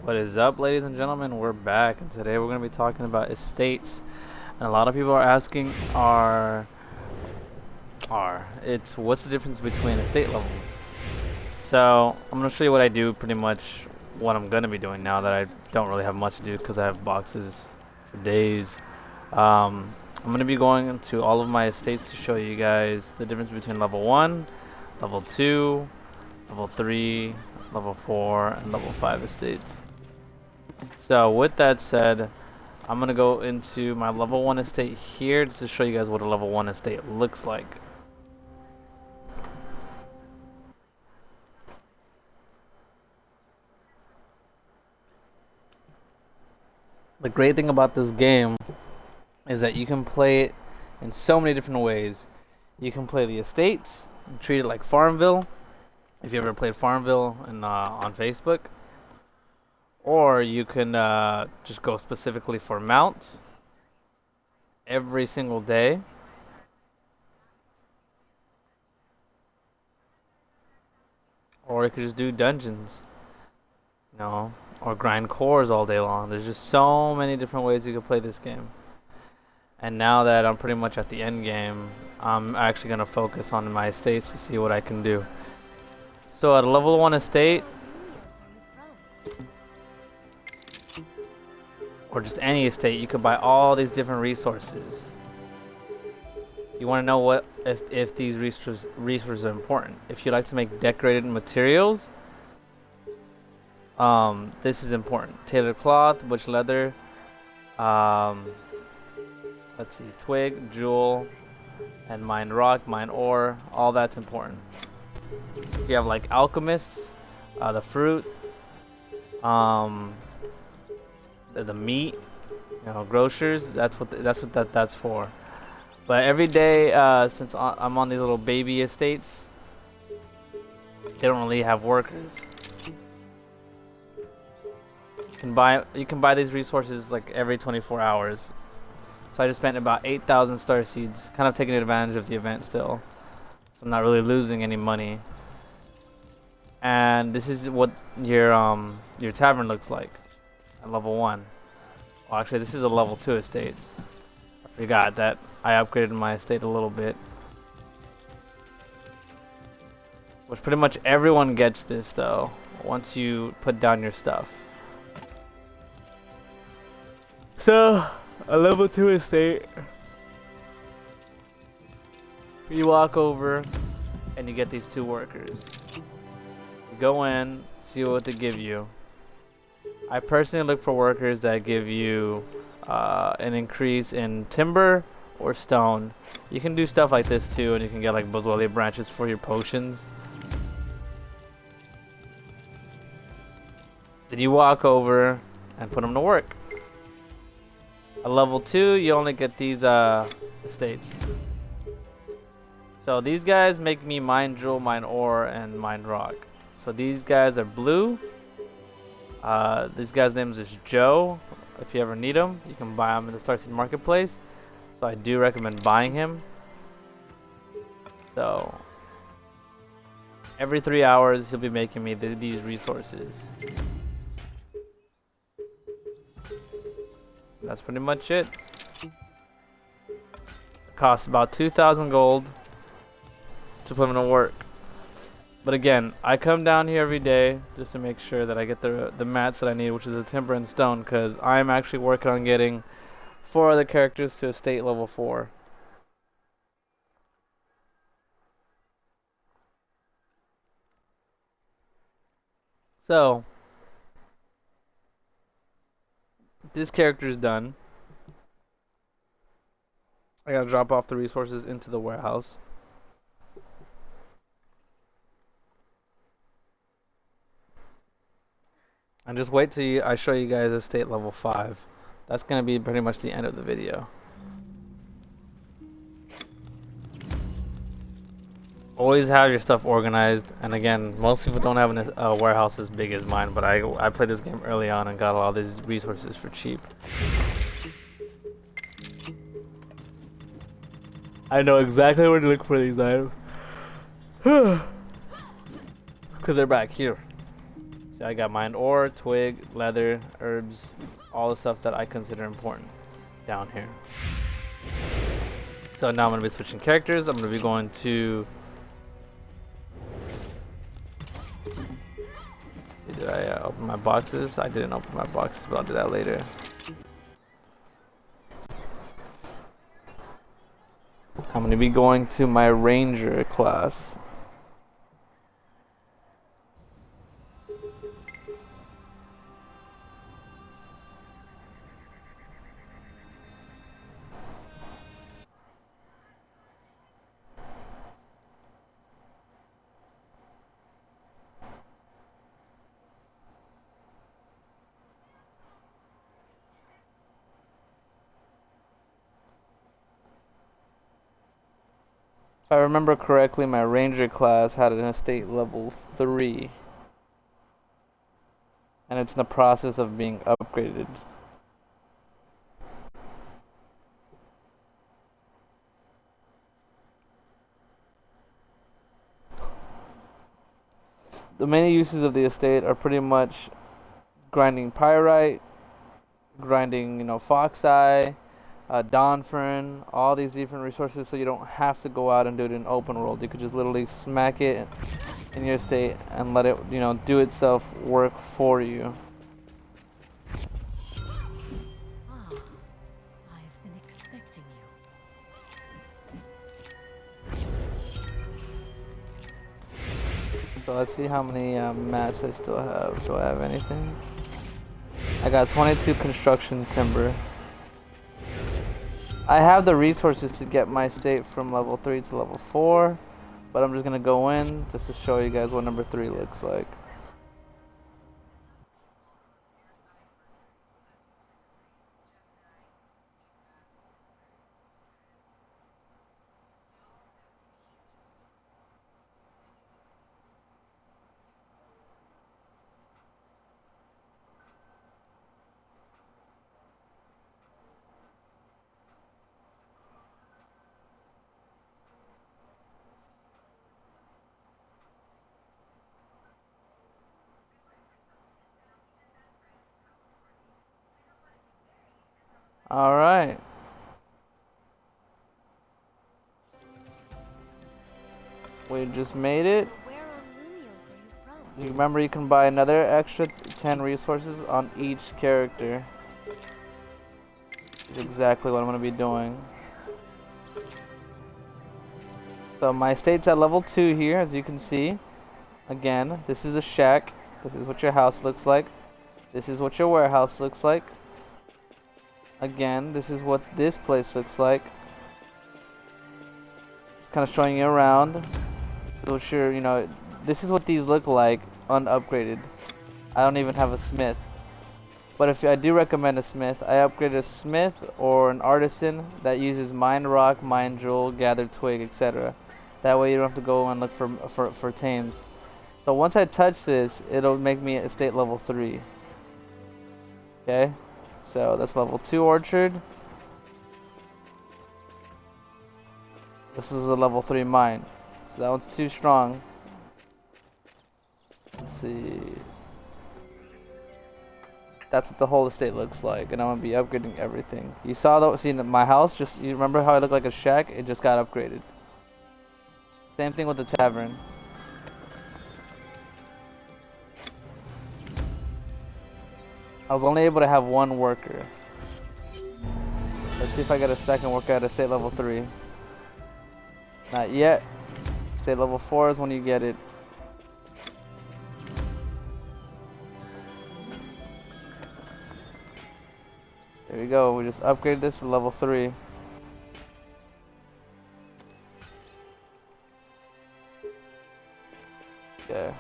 What is up, ladies and gentlemen? We're back, and today we're going to be talking about estates. And a lot of people are asking, it's what's the difference between estate levels? So I'm going to show you what I do, pretty much what I'm going to be doing now that I don't really have much to do because I have boxes for days. I'm going to be going into all of my estates to show you guys the difference between level 1, level 2, level 3, level 4, and level 5 estates. So with that said, I'm gonna go into my level 1 estate here just to show you guys what a level 1 estate looks like. The great thing about this game is that you can play it in so many different ways. You can play the estates, treat it like Farmville, if you ever played Farmville on Facebook. Or you can just go specifically for mounts every single day. Or you could just do dungeons, or grind cores all day long. There's just so many different ways you can play this game. And now that I'm pretty much at the end game, I'm actually going to focus on my estates to see what I can do. So at a level 1 estate, or just any estate, you could buy all these different resources. You want to know what if these resources are important. If you like to make decorated materials, this is important. Tailored cloth, butch leather, let's see, twig, jewel, and mined rock, mined ore, all that's important. You have like alchemists, the fruit, the meat, grocers. That's what that's for. But every day, since I'm on these little baby estates, they don't really have workers. You can buy these resources like every 24 hours. So I just spent about 8,000 star seeds, kind of taking advantage of the event still. So I'm not really losing any money. And this is what your tavern looks like at level 1. Well, actually, this is a level 2 estate. I forgot that I upgraded my estate a little bit. Which pretty much everyone gets this though, once you put down your stuff. So, a level 2 estate, you walk over and you get these 2 workers. You go in, see what they give you. I personally look for workers that give you an increase in timber or stone. You can do stuff like this too, and you can get like boswellia branches for your potions. Then you walk over and put them to work. At level 2, you only get these estates. So these guys make me mine jewel, mine ore, and mine rock. So these guys are blue. This guy's name is Joe. If you ever need him, you can buy him in the Starseed Marketplace. So I do recommend buying him. So every 3 hours, he'll be making me these resources. That's pretty much it. It costs about 2,000 gold to put him to work. But again, I come down here every day just to make sure that I get the mats that I need, which is a timber and stone, because I'm actually working on getting 4 other characters to estate level 4. So this character is done. I gotta drop off the resources into the warehouse. And just wait till I show you guys estate level 5. That's gonna be pretty much the end of the video. Always have your stuff organized, and again, most people don't have a warehouse as big as mine, but I played this game early on and got a lot of these resources for cheap. I know exactly where to look for these items. Because they're back here. So I got mine ore, twig, leather, herbs, all the stuff that I consider important down here. So now I'm going to be switching characters. I'm going to be going to... Did I open my boxes? I didn't open my boxes, but I'll do that later. I'm going to be going to my ranger class. If I remember correctly, my ranger class had an estate level 3. And it's in the process of being upgraded. The main uses of the estate are pretty much grinding pyrite, grinding, foxeye, Dawnfern, all these different resources, so you don't have to go out and do it in open world. You could just literally smack it in your estate and let it, do itself work for you. Ah, I've been expecting you. So let's see how many mats I still have. Do I have anything? I got 22 construction timber. I have the resources to get my estate from level 3 to level 4, but I'm just gonna go in just to show you guys what number 3 looks like. Alright. We just made it. So where on Lumios are you from? You remember you can buy another extra 10 resources on each character. That's exactly what I'm going to be doing. So my estate's at level 2 here, as you can see. Again, this is a shack. This is what your house looks like. This is what your warehouse looks like. Again, this is what this place looks like. Just kind of showing you around. So sure, this is what these look like unupgraded. I don't even have a smith. But if I do recommend a smith, I upgrade a smith or an artisan that uses mine rock, mine jewel, gather twig, etc. That way you don't have to go and look for tames. So once I touch this, it'll make me estate level 3. Okay? So that's level 2 orchard. This is a level 3 mine. So that one's too strong. Let's see. That's what the whole estate looks like, and I'm gonna be upgrading everything. You saw that? See my house? You remember how I looked like a shack? It just got upgraded. Same thing with the tavern. I was only able to have one worker. Let's see if I get a second worker at estate level 3. Not yet. Estate level 4 is when you get it. There we go. We just upgraded this to level 3. Okay.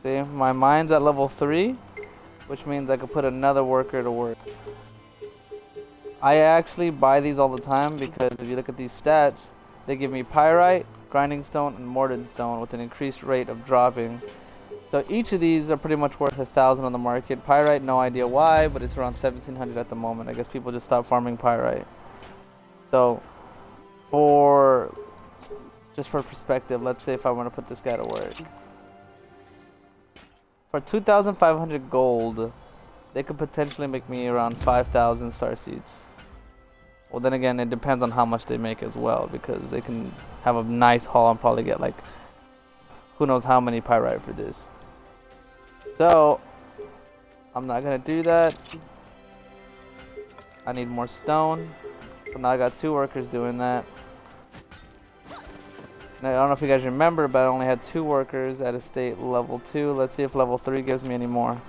See, my mine's at level 3, which means I could put another worker to work. I actually buy these all the time because if you look at these stats, they give me pyrite, grinding stone, and mortar stone with an increased rate of dropping. So each of these are pretty much worth 1,000 on the market. Pyrite, no idea why, but it's around 1,700 at the moment. I guess people just stopped farming pyrite. So for Just for perspective, let's say if I want to put this guy to work. For 2,500 gold, they could potentially make me around 5,000 starseeds. Well, then again, it depends on how much they make as well, because they can have a nice haul and probably get like, who knows how many pyrite for this. So, I'm not gonna do that. I need more stone. So now I got 2 workers doing that. Now, I don't know if you guys remember, but I only had 2 workers at estate level 2. Let's see if level 3 gives me any more.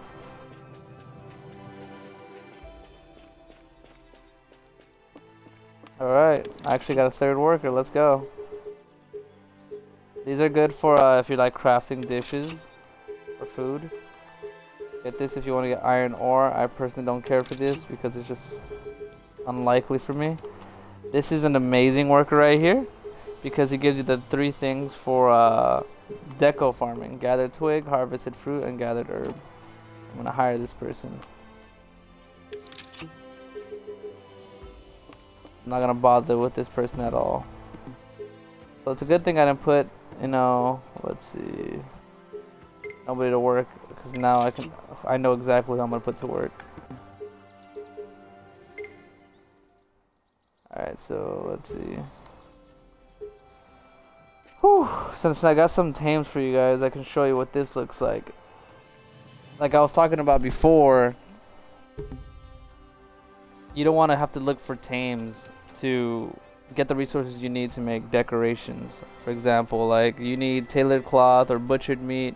Alright, I actually got a 3rd worker. Let's go. These are good for if you like crafting dishes or food. Get this if you want to get iron ore. I personally don't care for this because it's just unlikely for me. This is an amazing worker right here because it gives you the 3 things for deco farming: gathered twig, harvested fruit, and gathered herb. I'm gonna hire this person. I'm not gonna bother with this person at all. So it's a good thing I didn't put, you know, let's see, nobody to work, because now I know exactly who I'm gonna put to work. Alright, so let's see. Whew, since I got some tames for you guys, I can show you what this looks like. Like I was talking about before, you don't want to have to look for tames to get the resources you need to make decorations. For example, like you need tailored cloth or butchered meat.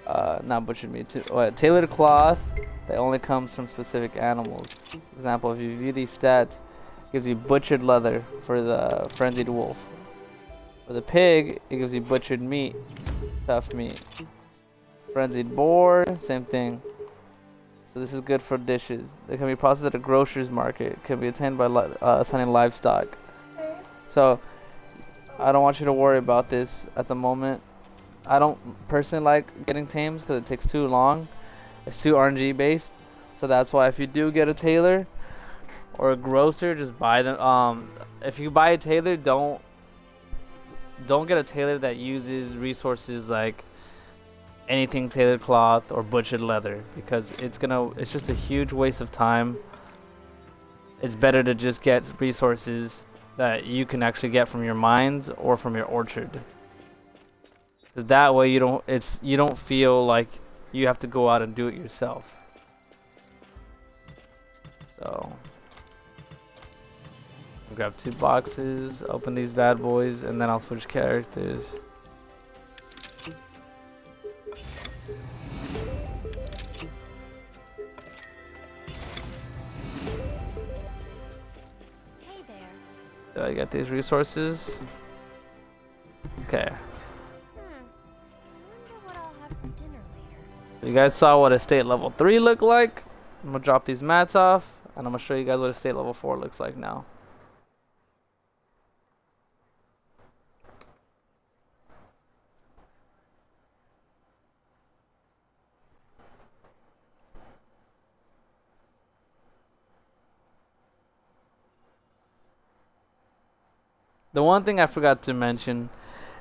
Not butchered meat, tailored cloth that only comes from specific animals. For example, if you view these stats, it gives you butchered leather for the frenzied wolf. For the pig, it gives you butchered meat, tough meat. Frenzied boar, same thing. So this is good for dishes. They can be processed at a grocer's market. It can be attained by assigning livestock. So I don't want you to worry about this at the moment. I don't personally like getting tames because it takes too long. It's too RNG based. So that's why if you do get a tailor or a grocer, just buy them. If you buy a tailor, don't get a tailor that uses resources like anything tailored cloth or butchered leather, because it's just a huge waste of time. It's better to just get resources that you can actually get from your mines or from your orchard. Cause that way you don't feel like you have to go out and do it yourself. So I'll grab 2 boxes, open these bad boys, and then I'll switch characters. Hey there. Did I get these resources? Okay. I wonder what I'll have for dinner later. So you guys saw what estate level 3 looked like. I'm gonna drop these mats off, and I'm gonna show you guys what estate level 4 looks like now. The one thing I forgot to mention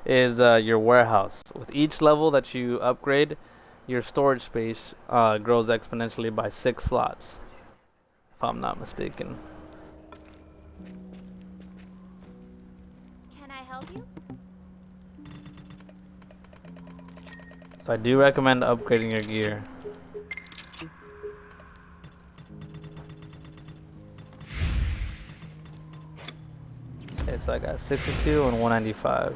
is your warehouse. With each level that you upgrade, your storage space grows exponentially by 6 slots, if I'm not mistaken. Can I help you? So I do recommend upgrading your gear. Okay, so I got 62 and 195.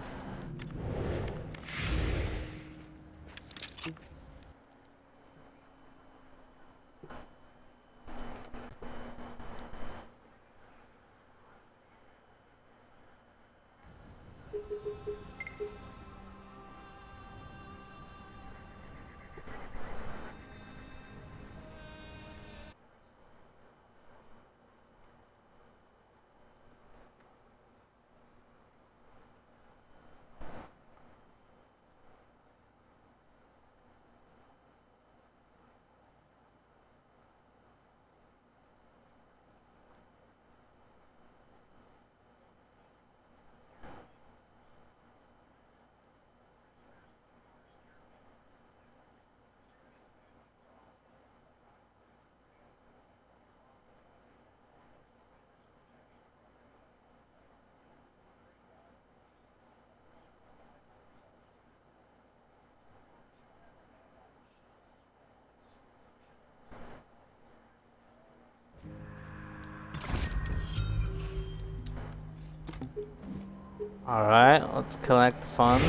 Alright, let's collect funds.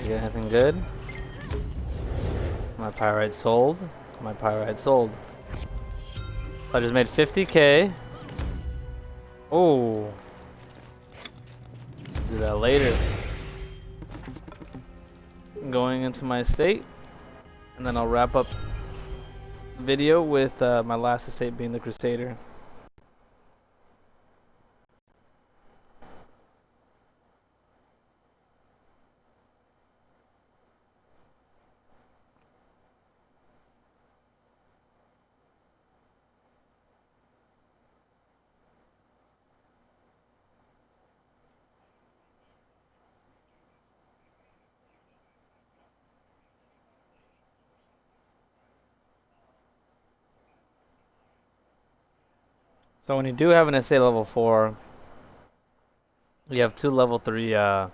You get anything good? My pyrite sold. My pyrite sold. I just made 50k. Oh. Do that later. Going into my estate. And then I'll wrap up the video with my last estate being the Crusader. So when you do have an estate level 4, you have two level 3, you have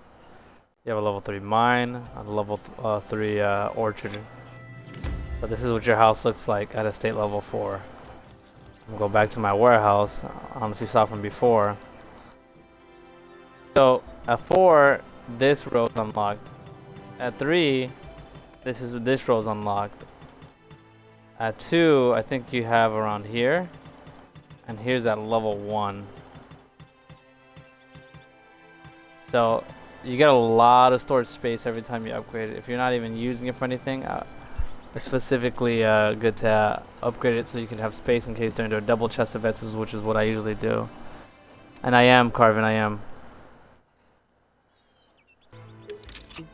a level 3 mine, and a level 3 orchard. So this is what your house looks like at estate level 4. I'm gonna go back to my warehouse, I don't know if you saw from before. So at 4, this row is unlocked. At 3, this row is unlocked. At 2, I think you have around here. And here's at level 1. So you get a lot of storage space every time you upgrade it. If you're not even using it for anything, it's specifically good to upgrade it so you can have space in case they're into a double chest of vets, which is what I usually do. And I am, Carvin, I am.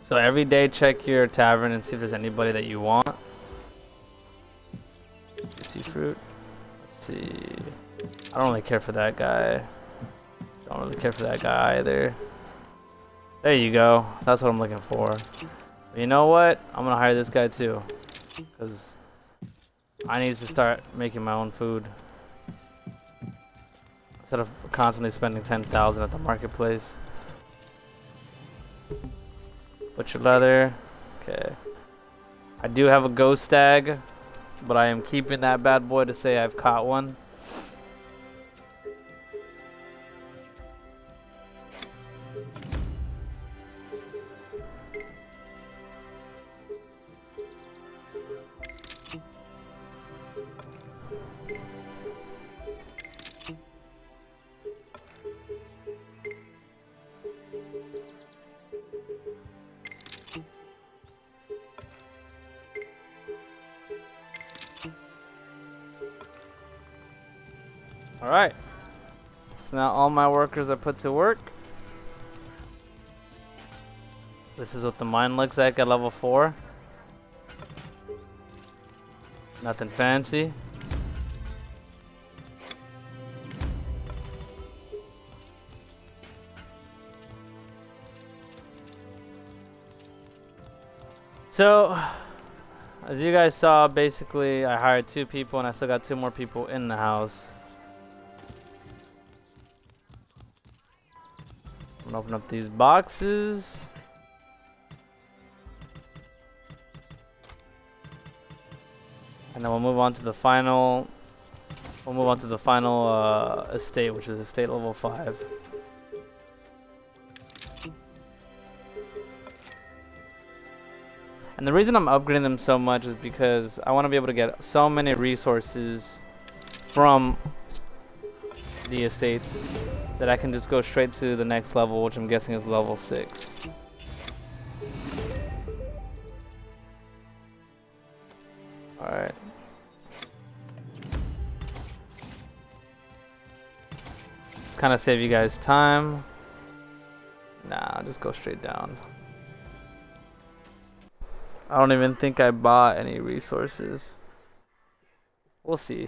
So every day check your tavern and see if there's anybody that you want. Juicy fruit. Let's see. I don't really care for that guy. Don't really care for that guy either. There you go. That's what I'm looking for. But you know what? I'm gonna hire this guy too. Because I need to start making my own food. Instead of constantly spending 10,000 at the marketplace. Butcher leather. Okay. I do have a ghost stag. But I am keeping that bad boy to say I've caught one. Alright. So now all my workers are put to work. This is what the mine looks like at level 4. Nothing fancy. So, as you guys saw, basically I hired 2 people and I still got 2 more people in the house. I'm gonna open up these boxes. And then we'll move on to the final. We'll move on to the final estate, which is estate level 5. And the reason I'm upgrading them so much is because I want to be able to get so many resources from the estates that I can just go straight to the next level, which I'm guessing is level 6. Alright. Just kind of save you guys time. Nah, I'll just go straight down. I don't even think I bought any resources. We'll see.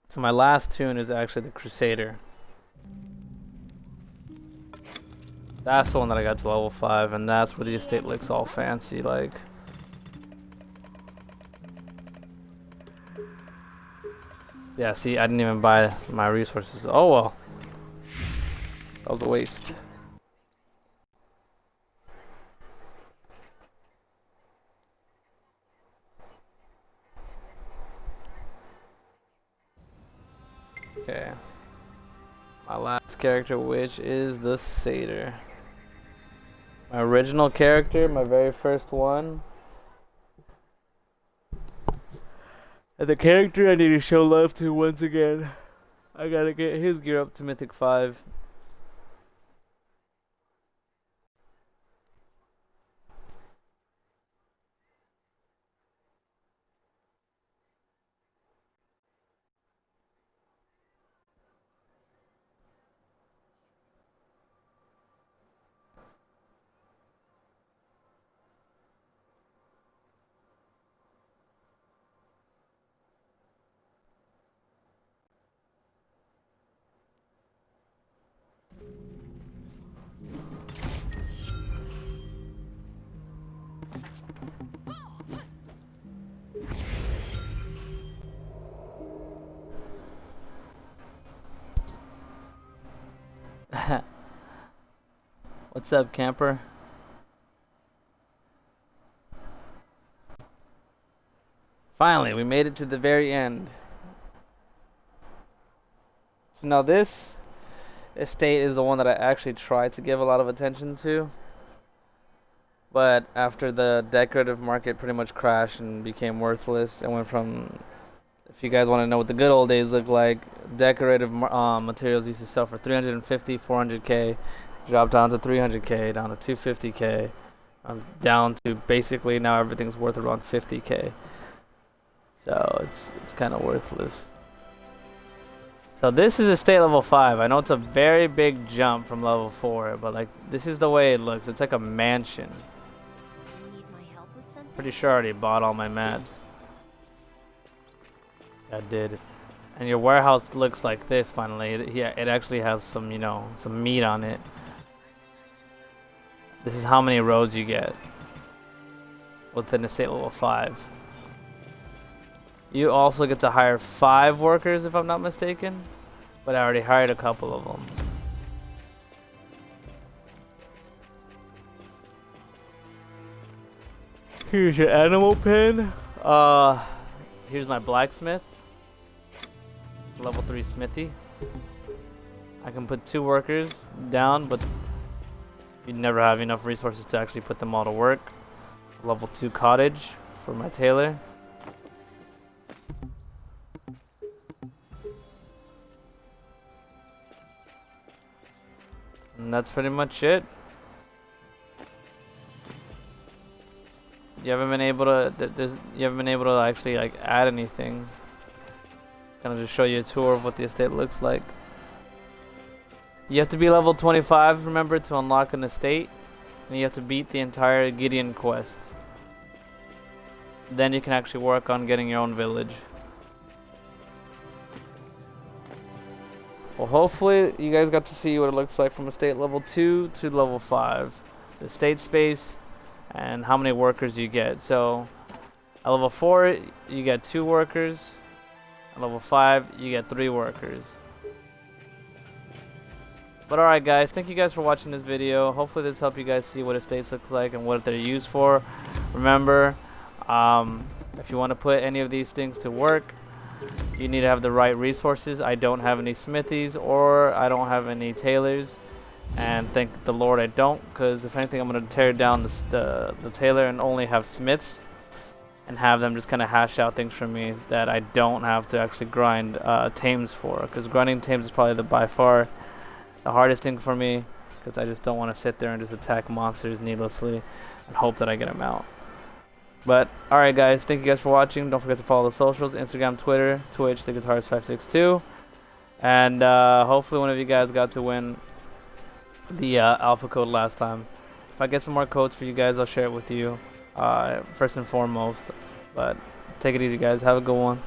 So my last tune is actually the Crusader. That's the one that I got to level 5, and that's where the estate looks all fancy like. Yeah, see, I didn't even buy my resources. Oh well. That was a waste. Okay. My last character, which is the Satyr. My original character, my very first one. And the character I need to show love to once again. I gotta get his gear up to Mythic 5. What's up, camper? Finally, we made it to the very end. So now this estate is the one that I actually tried to give a lot of attention to. But after the decorative market pretty much crashed and became worthless, it went from, if you guys want to know what the good old days look like, decorative materials used to sell for 350, 400k, dropped down to 300k, down to 250k, down to basically now everything's worth around 50k. So it's kind of worthless. So this is estate level 5. I know it's a very big jump from level 4, but like this is the way it looks. It's like a mansion. Do you need my help with something? Pretty sure I already bought all my mats. I did. And your warehouse looks like this finally. It actually has some, you know, some meat on it. This is how many rows you get within estate level 5. You also get to hire 5 workers if I'm not mistaken, but I already hired a couple of them. Here's your animal pen. Here's my blacksmith. Level 3 smithy. I can put 2 workers down, but you never have enough resources to actually put them all to work. Level 2 cottage for my tailor. And that's pretty much it. You haven't been able to actually like add anything. Kind of just show you a tour of what the estate looks like. You have to be level 25, remember, to unlock an estate, and you have to beat the entire Gideon quest. Then you can actually work on getting your own village. Well, hopefully you guys got to see what it looks like from estate level 2 to level 5. The estate space and how many workers you get. So at level 4 you get 2 workers. At level 5 you get 3 workers. But alright guys, thank you guys for watching this video. Hopefully this helped you guys see what estates looks like and what they're used for. Remember, if you want to put any of these things to work, you need to have the right resources. I don't have any smithies or I don't have any tailors, and thank the Lord I don't, because if anything I'm going to tear down the tailor and only have smiths and have them just kind of hash out things for me that I don't have to actually grind tames for, because grinding tames is probably by far the hardest thing for me, because I just don't want to sit there and just attack monsters needlessly and hope that I get them out. But alright guys, thank you guys for watching. Don't forget to follow the socials, Instagram, Twitter, Twitch, TheGuitarist562. And hopefully one of you guys got to win the alpha code last time. If I get some more codes for you guys, I'll share it with you first and foremost. But take it easy guys, have a good one.